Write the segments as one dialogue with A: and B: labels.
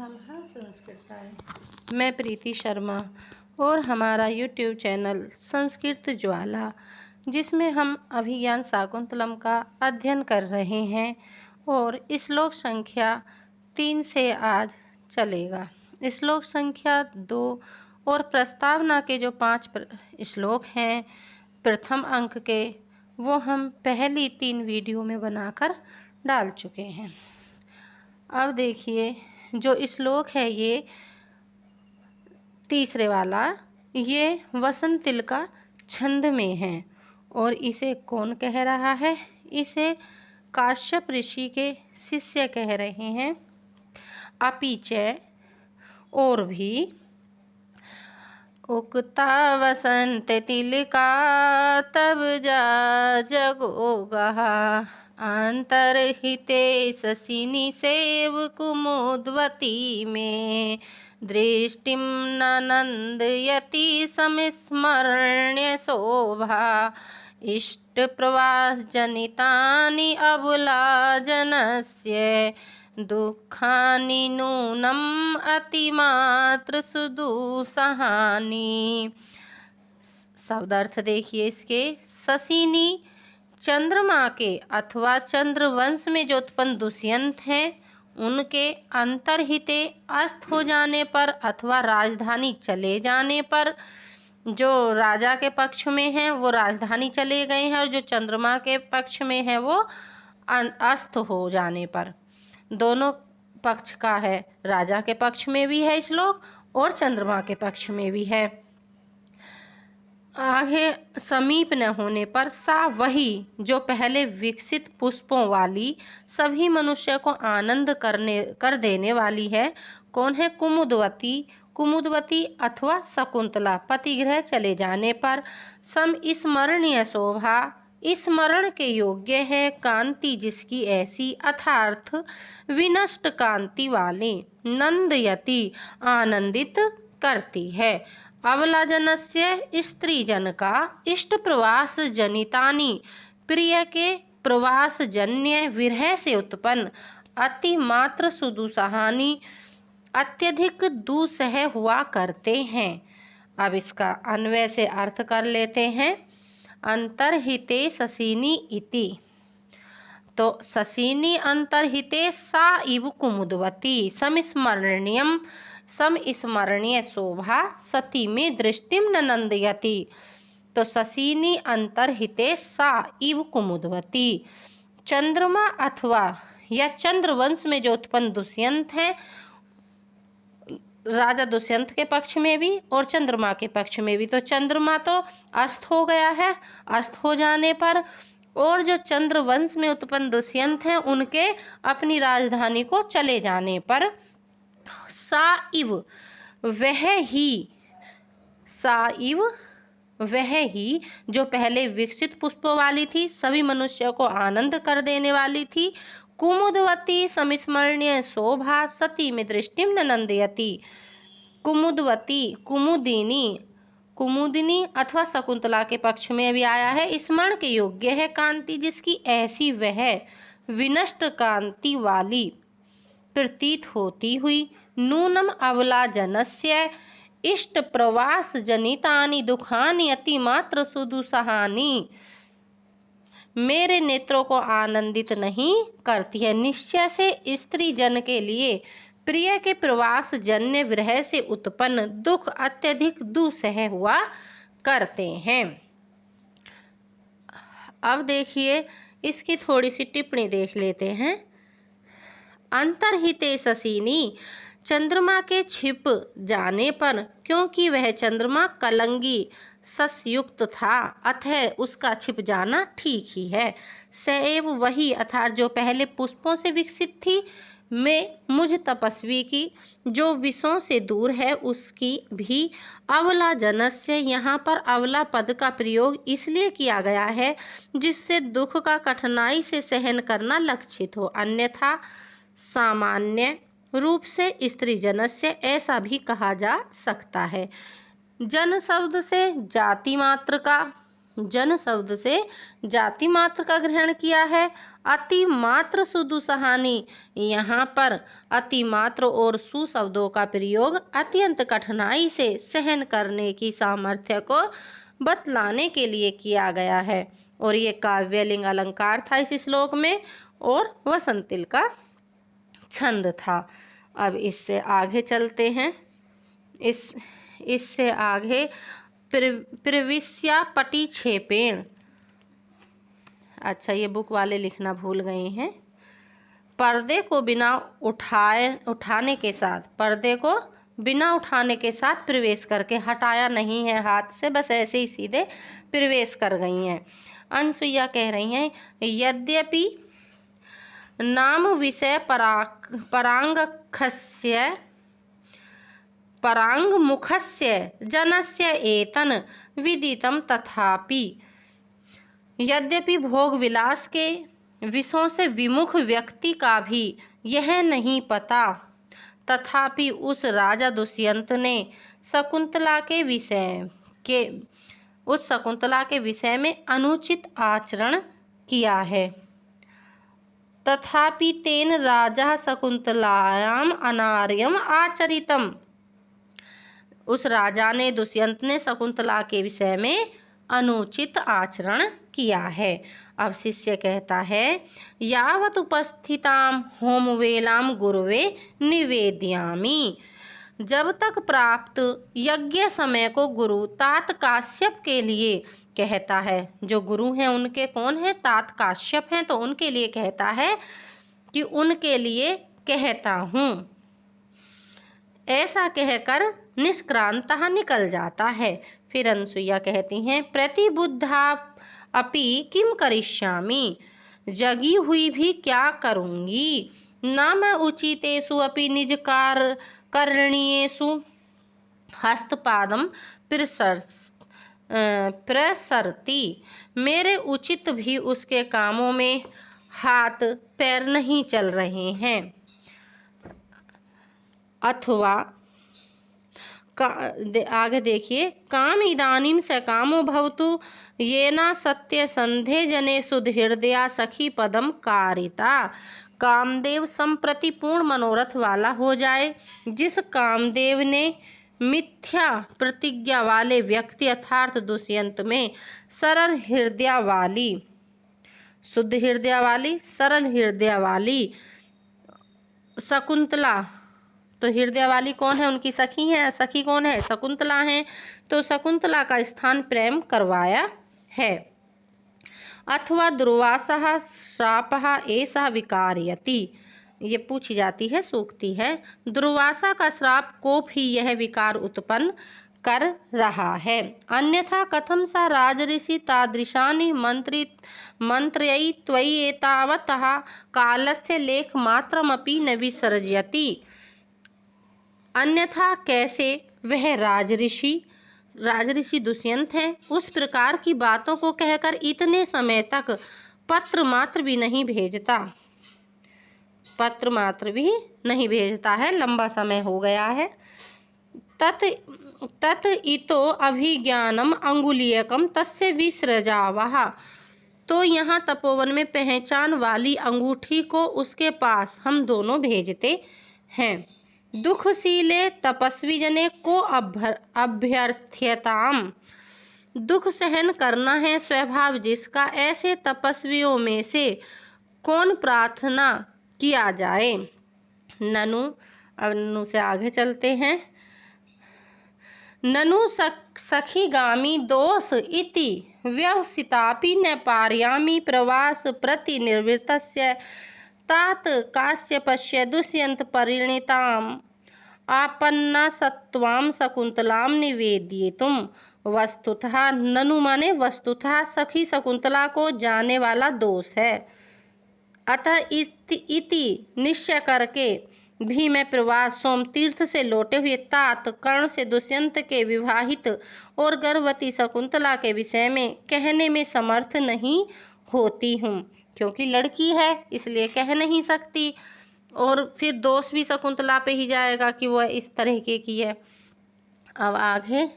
A: नमः संस्कृताय। मैं प्रीति शर्मा और हमारा यूट्यूब चैनल संस्कृत ज्वाला, जिसमें हम अभिज्ञान शाकुंतलम का अध्ययन कर रहे हैं और श्लोक संख्या 3 से आज चलेगा। श्लोक संख्या 2 और प्रस्तावना के जो 5 श्लोक हैं प्रथम अंक के, वो हम पहली 3 वीडियो में बनाकर डाल चुके हैं। अब देखिए, जो श्लोक है ये तीसरे वाला, ये वसंतिल का छंद में है और इसे कौन कह रहा है? इसे काश्यप ऋषि के शिष्य कह रहे हैं। अपीचय और भी उक्ता वसंत तिलका तब जा जगोगा अंतर्हिते शशिनि सेव कुमुद्वती में दृष्टिं ननन्दयति संस्मर्ण्य शोभा इष्ट प्रवास जनितानि अबुलाजनस्य दुःखानि नूनम् अतिमात्र सुदुसहानि। शब्दार्थ देखिए इसके। शशिनि चंद्रमा के अथवा चंद्रवंश में जो उत्पन्न दुष्यंत हैं उनके अंतर्हिते अस्त हो जाने पर अथवा राजधानी चले जाने पर, जो राजा के पक्ष में हैं वो राजधानी चले गए हैं और जो चंद्रमा के पक्ष में है वो अस्त हो जाने पर, दोनों पक्ष का है। राजा के पक्ष में भी है श्लोक और चंद्रमा के पक्ष में भी है। आगे समीप न होने पर सा वही जो पहले विकसित पुष्पों वाली सभी मनुष्य को आनंद कर देने वाली है। कौन है? कुमुदवती। कुमुदवती अथवा शकुंतला पतिगृह चले जाने पर सम स्मरणीय शोभा, स्मरण के योग्य है, कांति जिसकी ऐसी, अर्थार्थ विनष्ट कांति वाली, नंदयति आनंदित करती है। अबलाजनस्य स्त्री जन का इष्ट प्रवास जनितानि प्रिय के प्रवास जन्य विरह से उत्पन्न अति मात्र सुदुसहानि अत्यधिक दुसह हुआ करते हैं। अब इसका अन्वय से अर्थ कर लेते हैं। अंतर्हिते शशिनि इति, तो शशिनि अंतर्हिते सा इव कुमुदवती समस्मरणीयम समस्मरणीय शोभा सती में दृष्टिम न नंदयति। तो शशिनि अंतर्हिते सा इव कुमुदवती, चंद्रमा अथवा या चंद्रवंश में जो उत्पन्न दुष्यंत हैं, राजा दुष्यंत के पक्ष में भी और चंद्रमा के पक्ष में भी। तो चंद्रमा तो अस्त हो गया है, अस्त हो जाने पर, और जो चंद्रवंश में उत्पन्न दुष्यंत हैं उनके अपनी राजधानी को चले जाने पर सा इव वह ही, सा इव वह ही जो पहले विकसित पुष्पों वाली थी, सभी मनुष्यों को आनंद कर देने वाली थी, कुमुदवती संस्मरणीय शोभा सती में दृष्टिम न नंदयति। कुमुदवती कुमुदिनी, कुमुदिनी अथवा शकुंतला के पक्ष में भी आया है। स्मरण के योग्य है, कांति जिसकी ऐसी, वह विनष्ट कांति वाली प्रतीत होती हुई, नूनम अबला जनस्य इष्ट प्रवास जनितानि दुखानि अतिमात्र सुदुसहानि, मेरे नेत्रों को आनंदित नहीं करती है। निश्चय से स्त्री जन के लिए प्रिय के प्रवास जन्य विरह से उत्पन्न दुख अत्यधिक दुसह हुआ करते हैं। अब देखिए इसकी थोड़ी सी टिप्पणी देख लेते हैं। अंतर्हिते शशिनि, चंद्रमा के छिप जाने पर, क्योंकि वह चंद्रमा कलंगी ससयुक्त था अतः उसका छिप जाना ठीक ही है। सैव वही, अर्थात जो पहले पुष्पों से विकसित थी, में मुझ तपस्वी की जो विषयों से दूर है उसकी भी। अबला जनस्य, यहाँ पर अबला पद का प्रयोग इसलिए किया गया है जिससे दुख का कठिनाई से सहन करना लक्षित हो, अन्यथा सामान्य रूप से स्त्री जनस्य ऐसा भी कहा जा सकता है। जन शब्द से जाति मात्र का जन शब्द से जाति मात्र का ग्रहण किया है। अति मात्र सुदु सहानी, यहाँ पर अति मात्र और सु शब्दों का प्रयोग अत्यंत कठिनाई से सहन करने की सामर्थ्य को बतलाने के लिए किया गया है। और ये काव्यलिंग अलंकार था इस श्लोक में, और वसंतिल का छंद था। अब इससे आगे चलते हैं। इससे आगे प्रविश्या पटिक्षेपेण। अच्छा, ये बुक वाले लिखना भूल गए हैं। पर्दे को बिना उठाने के साथ, पर्दे को बिना उठाने के साथ प्रवेश करके, हटाया नहीं है हाथ से, बस ऐसे ही सीधे प्रवेश कर गई हैं। अनसुईया कह रही हैं, यद्यपि नाम विषय परांगमुखस्य जनस्य एतन विदितम, तथापि यद्यपि भोग विलास के विषयों से विमुख व्यक्ति का भी यह नहीं पता, तथापि उस राजा दुष्यंत ने शकुंतला के विषय में अनुचित आचरण किया है। तथापि तेन राजा शकुंतलायाम अनार्यम आचरितम, उस राजा ने, दुष्यंत ने शकुंतला के विषय में अनुचित आचरण किया है। अब शिष्य कहता है, यावत उपस्थिताम होमवेलाम गुरुवे निवेदयामि, जब तक प्राप्त यज्ञ समय को गुरु तात काश्यप के लिए कहता है। जो गुरु हैं उनके कौन है? तात काश्यप हैं, तो उनके लिए कहता है कि उनके लिए कहता हूँ। ऐसा कहकर निष्क्रांतः निकल जाता है। फिर अनसुईया कहती हैं, प्रतिबुद्धा अपि किम करिष्यामि, जगी हुई भी क्या करूँगी। न मैं उचितेषु अपि निज करणीयेषु हस्तपादम प्रसरति, मेरे उचित भी उसके कामों में हाथ पैर नहीं चल रहे हैं। अथवा आगे देखिए, काम इदानीम स कामो भवतु येना सत्य संधे जने शुद्ध हृदया सखी पदम कारिता, कामदेव संप्रति पूर्ण मनोरथ वाला हो जाए। जिस कामदेव ने मिथ्या प्रतिज्ञा वाले व्यक्ति अर्थात दुष्यंत में सरल हृदय वाली, शुद्ध हृदय वाली, सरल हृदय वाली शकुंतला, तो हृदय वाली कौन है? उनकी सखी है। सखी कौन है? शकुंतला है। तो शकुंतला का स्थान प्रेम करवाया है। अथवा दुर्वासः श्रापः एषः विकारयति, ये पूछी जाती है, सूक्ति है। दुर्वासा का श्राप को भी यह विकार उत्पन्न कर रहा है। अन्यथा कथम सा राजऋषि तादृशानि मंत्रयि त्वयि एतावतः कालस्य लेख मात्रमपि न विसर्जयति, अन्यथा कैसे वह राजऋषि दुष्यंत हैं, उस प्रकार की बातों को कहकर इतने समय तक पत्र मात्र भी नहीं भेजता है, लंबा समय हो गया है। तत इतो अभिज्ञानम अंगुलीयकम तस्य विसृजावः, तो यहाँ तपोवन में पहचान वाली अंगूठी को उसके पास हम दोनों भेजते हैं। दुखशीले तपस्वी जने को अभ्यर्थ्यताम, दुख सहन करना है स्वभाव जिसका, ऐसे तपस्वियों में से कौन प्रार्थना किया जाए। ननु, अब ननु से आगे चलते हैं। ननु सखीगामी दोष इति व्यवसितापि न पारयामि प्रवास प्रति निवृत्तस्य तात काश्यपस्य दुष्यंत परिणीताम आपन्ना सत्वाम शकुंतलाम निवेदितुम, वस्तुतः ननु माने वस्तुतः सखी शकुंतला को जाने वाला दोष है। अतः इति निश्चय करके भी मैं प्रवास सोम तीर्थ से लौटे हुए तात कर्ण से दुष्यंत के विवाहित और गर्भवती शकुंतला के विषय में कहने में समर्थ नहीं होती हूँ, क्योंकि लड़की है इसलिए कह नहीं सकती, और फिर दोष भी शकुंतला पे ही जाएगा कि वह इस तरह की है। अब आगे,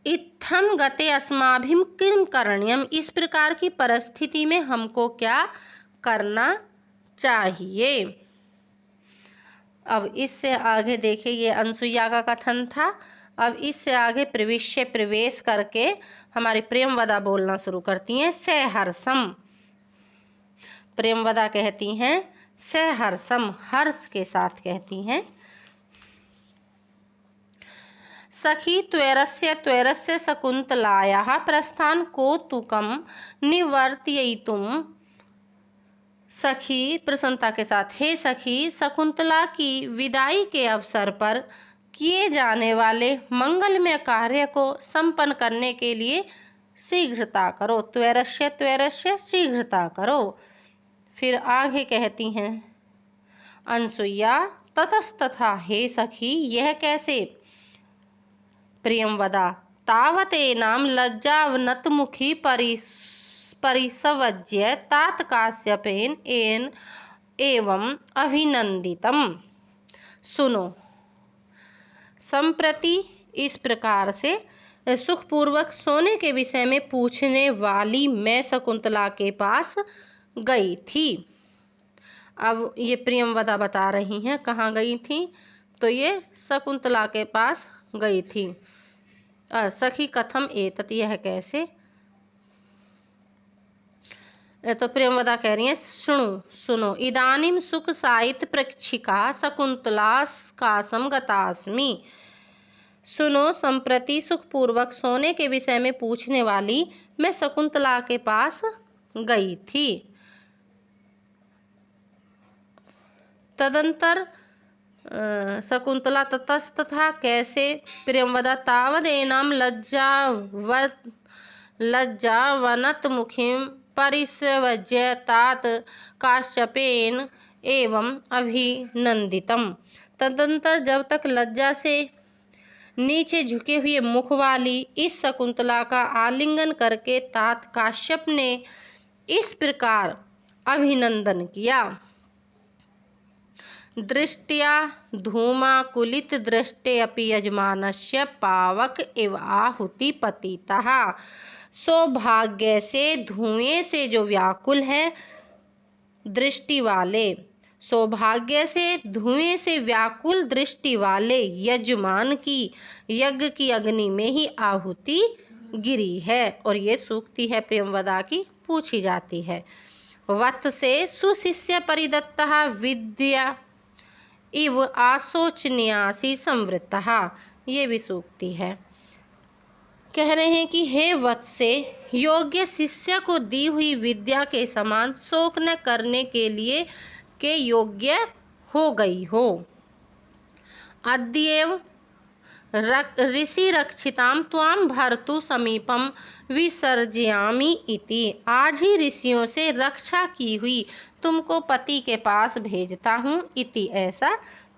A: इत्थम गते अस्माभिम किम करणीयम, इस प्रकार की परिस्थिति में हमको क्या करना चाहिए। अब इससे आगे देखिए, ये अनसुईया का कथन था। अब इससे आगे प्रवेश करके हमारी प्रेमवदा बोलना शुरू करती हैं। सहर्षम, प्रेमवदा कहती हैं सहर्षम, हर्ष के साथ कहती हैं। सखी त्वरस्य शकुन्तलायाः प्रस्थान कौतुकं निवर्तयितुं, सखी प्रसन्नता के साथ, हे सखी, शकुन्तला की विदाई के अवसर पर किए जाने वाले मंगलमय कार्य को संपन्न करने के लिए शीघ्रता करो। त्वरस्य शीघ्रता करो। फिर आगे कहती हैं अनसुईया, ततस्तथा, हे सखी, यह कैसे। प्रियंवदा, तावतेनाम लज्जावनतमुखी परिसवज्य तात काश्यपेन एवं अभिनंदितम। सुनो, संप्रति इस प्रकार से सुखपूर्वक सोने के विषय में पूछने वाली मैं शकुंतला के पास गई थी। अब ये प्रियंवदा बता रही हैं कहाँ गई थी, तो ये शकुंतला के पास गई थी। सखी कथम एतत्, यह कैसे। तो प्रेमवदा कह रही है, सुनो, इदानीम सुख साहित्य प्रेक्षिका शकुंतला कासम गतास्मि। सुनो, संप्रति सुखपूर्वक सोने के विषय में पूछने वाली मैं शकुंतला के पास गई थी। तदंतर शकुंतला, ततस्तथा कैसे। प्रियंवदा, तावदेनाम लज्जावनतमुखीं परिसवज्य तात काश्यपेन एवं अभिनंदितम। तदंतर जब तक लज्जा से नीचे झुके हुए मुख वाली इस शकुंतला का आलिंगन करके तात काश्यप ने इस प्रकार अभिनंदन किया। दृष्टिया धूमाकुलित दृष्टे अपि यजमानस्य पावक इव आहुति पतितः। सौभाग्य से धुएं से जो व्याकुल है दृष्टि वाले, सौभाग्य से धुएं से व्याकुल दृष्टि वाले यजमान की यज्ञ की अग्नि में ही आहुति गिरी है। और ये सूक्ति है प्रेमवदा की, पूछी जाती है। वत्स से सुशिष्य परिदत्तः विद्या इव आशोचनीयासी संवृत्तः, ये भी सूक्ति है। कह रहे हैं कि हे वत्से, योग्य शिष्य को दी हुई विद्या के समान शोक न करने के लिए के योग्य हो गई हो। अद्येव ऋषि रक्षिताम त्वाम भर्तु समीपम विसर्जयामि इति, आज ही ऋषियों से रक्षा की हुई तुमको पति के पास भेजता हूँ। इति, ऐसा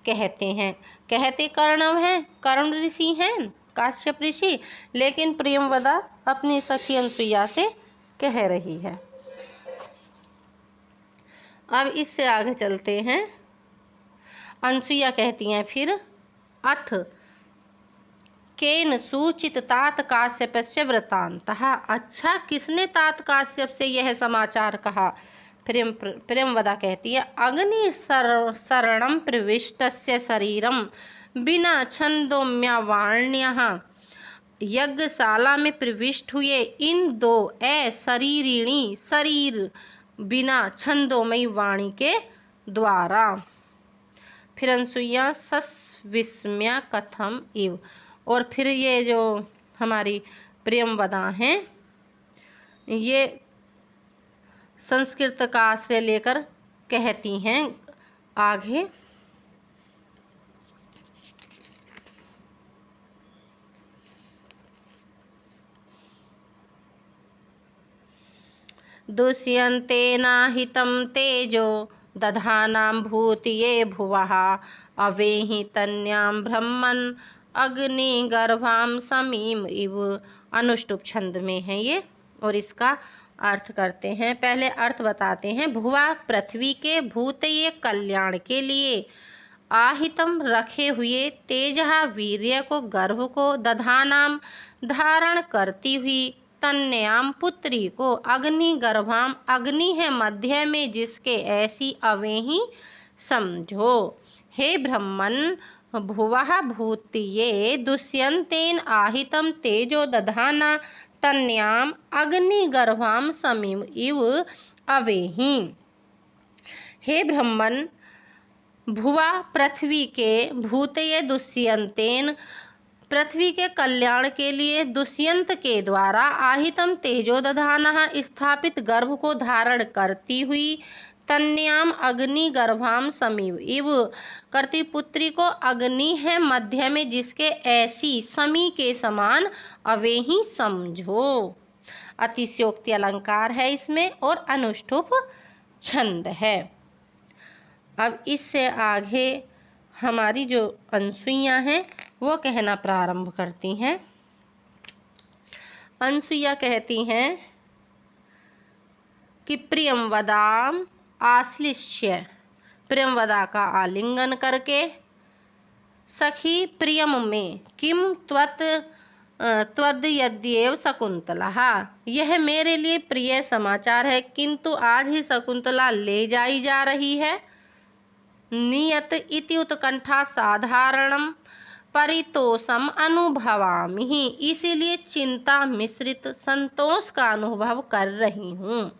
A: कहते हैं। कहते कर्णव हैं, कर्ण ऋषि हैं, काश्यप ऋषि, लेकिन प्रियंवदा अपनी सखी अनसुईया से कह रही है। अब इससे आगे चलते हैं। अनसुईया कहती हैं फिर, अथ केन सूचित तात काश्यपस्य वृत्तान्तः, अच्छा किसने तात काश्यप से यह समाचार कहा। प्रेमवदा कहती है, अग्नि शरणं प्रविष्टस्य शरीरम बिना छंदोम्यावाण्यः, यज्ञशाला में प्रविष्ट हुए इन दो अशरीरिणी शरीर बिना छंदोमयी वाणी के द्वारा। फिर अनसुईया, सस्विस्म्य कथम इव, और फिर ये जो हमारी प्रेमवदा हैं ये संस्कृत का आश्रय लेकर कहती हैं आगे। दुष्यन्तेनाहितं तेजो दधानां भूतिये भुवः, अवेहि तन्यां ब्रह्मन् अग्निगर्भां समीम इव। अनुष्टुप छंद में है ये, और इसका अर्थ करते हैं। पहले अर्थ बताते हैं। भुवा पृथ्वी के, भूतये कल्याण के लिए, आहितम रखे हुए, तेजहा वीर्य को, गर्भ को, दधानाम धारण करती हुई तन्याम पुत्री को अग्निगर्भाम, अग्नि है मध्य में जिसके, ऐसी अवेही समझो। हे ब्रह्मन भुवः भूतये दुष्यन्तेन आहितं तेजो दधाना तन्याम अग्निगर्भाम समीम इव अवेही। हे ब्रह्मन भुवा पृथ्वी के, भूतये दुष्यंतेन पृथ्वी के कल्याण के लिए, दुष्यंत के द्वारा, आहितम तेजो दधाना स्थापित गर्भ को धारण करती हुई, तन्याम अग्नि गर्भाम समीव इव करती पुत्री को अग्नि है मध्य में जिसके, ऐसी समी के समान अवेही समझो। अतिशयोक्ति अलंकार है इसमें और अनुष्टुप छंद है। अब इससे आगे हमारी जो अनसुईया हैं वो कहना प्रारंभ करती हैं। अनसुईया कहती हैं कि प्रियंवदाम आश्लिष्य, प्रियंवदा का आलिंगन करके, सखी प्रियम में किम त्वद्यद्येव शकुंतला, यह मेरे लिए प्रिय समाचार है किंतु आज ही शकुंतला ले जाई जा रही है। नियत इति उत्कंठा साधारणम परितोषम अनुभवामि, इसीलिए चिंता मिश्रित संतोष का अनुभव कर रही हूँ।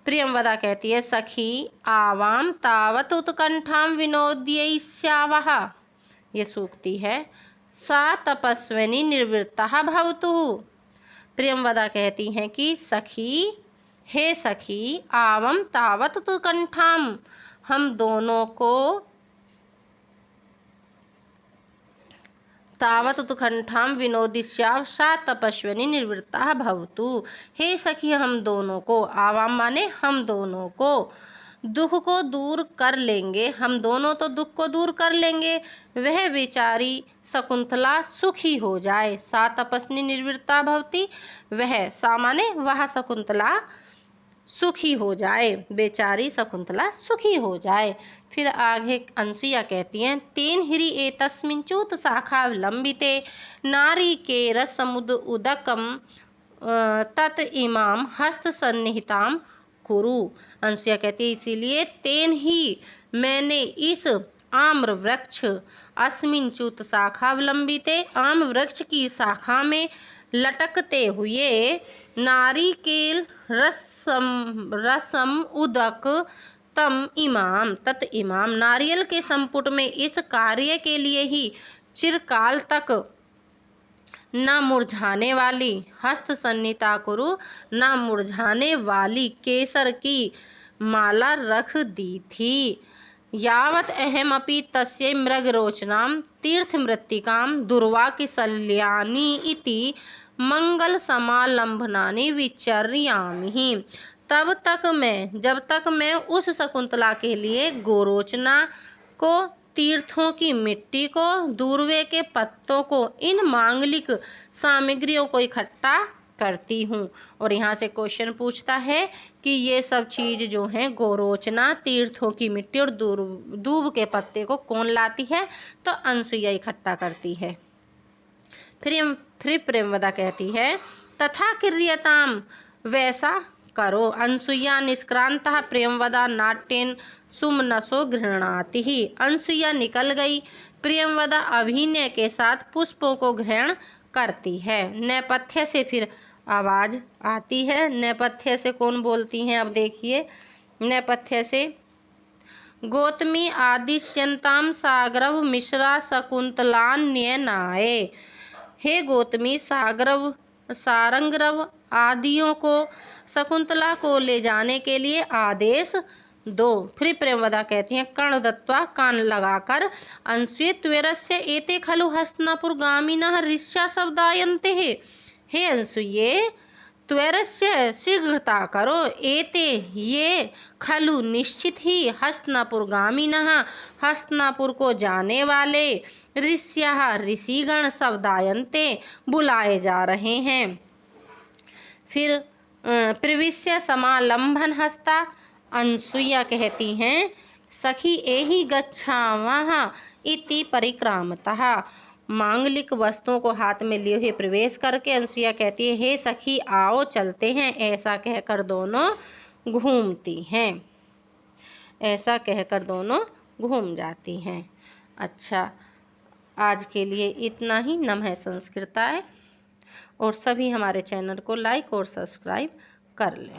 A: प्रियंवदा कहती है, सखी आवाम तावत उत्कंठाम विनोद्यैष्यावः, ये सूक्ति है। सा तपस्विनी निर्वृत्ता भवतु, प्रियंवदा कहती हैं कि सखी, हे सखी, आवम तावत उत्कंठाम, हम दोनों को, तावत उत्कंठाम विनोदिष्या सा तपस्विनी निवृत्ता भवतु, हे सखी हम दोनों को, आवाम माने हम दोनों को, दुख को दूर कर लेंगे, हम दोनों तो दुख को दूर कर लेंगे, वह बेचारी शकुंतला सुखी हो जाए। सा तपस्विनी निवृत्ता भवती, वह, सा माने वह शकुंतला सुखी हो जाए, बेचारी शकुंतला सुखी हो जाए। फिर आगे अनसुईया कहती हैं, तेन हिरि एतस्मिन् च्यूत शाखावलंबिते नारिकेर समुद उदकम तत इमाम हस्त सन्निहिताम कुरु। अनसुईया कहती है इसीलिए तेन ही, मैंने इस आम्र वृक्ष, अस्मिन् च्यूत शाखावलंबिते, आम वृक्ष की शाखा में लटकते हुए, नारिकेल रसम उदक तम इमाम तत् इमाम, नारियल के संपुट में इस कार्य के लिए ही चिरकाल तक न मुरझाने वाली, हस्त सन्निता कुरु, न मुरझाने वाली केसर की माला रख दी थी। यावत अहमपि तस्य मृगरोचनाम तीर्थ मृत्तिकाम दुर्वाकिशल्यानि इति मंगल समालंबनानि विचर्यामि, तब तक मैं, जब तक मैं उस शकुंतला के लिए गोरोचना को, तीर्थों की मिट्टी को, दूर्वे के पत्तों को, इन मांगलिक सामग्रियों को इकट्ठा करती हूँ। और यहाँ से क्वेश्चन पूछता है कि ये सब चीज़ जो हैं, गोरोचना, तीर्थों की मिट्टी और दूब के पत्ते को कौन लाती है? तो अनसुईया इकट्ठा करती है। फिर प्रेमवदा कहती है, तथा क्रियताम, वैसा करो। अनसुईया निष्क्रांता प्रेमवदा नाट्येन सुमनसो गृह्णाति ही, अनसुईया निकल गई। प्रेमवदा अभिनय के साथ पुष्पों को ग्रहण करती है। नेपथ्य से फिर आवाज आती है। नेपथ्य से कौन बोलती हैं? अब देखिए, नेपथ्य से गौतमी आदिश्यंताम साग्रव मिश्रा शकुंतलान्यनाए, हे गौतमी साग्रव, सारंगरव आदियों को शकुंतला को ले जाने के लिए आदेश दो। फिर प्रेमवदा कहती हैं, कर्ण दत्वा, कान लगाकर, अंशे त्वरस्य एते खलु हस्तिनापुर गामिनः ऋष्या शब्दायन्ते, हे अंशुये त्वरस्य शीघ्रता करो, एते ये खलु निश्चित ही, हस्तिनापुर गामिनः हस्तिनापुर को जाने वाले, ऋष्यः ऋषिगण, शब्दायन्ते बुलाए जा रहे हैं। फिर प्रविश्य समालंबन हस्ता, अनसुईया कहती हैं, सखी एहि गच्छामः इति परिक्रामतः, मांगलिक वस्तुओं को हाथ में लिए हुए प्रवेश करके अनसुईया कहती है, हे सखी आओ चलते हैं। ऐसा कहकर दोनों घूमती हैं। ऐसा कहकर दोनों घूम जाती हैं। अच्छा, आज के लिए इतना ही। नमः संस्कृताय। और सभी हमारे चैनल को लाइक और सब्सक्राइब कर लें।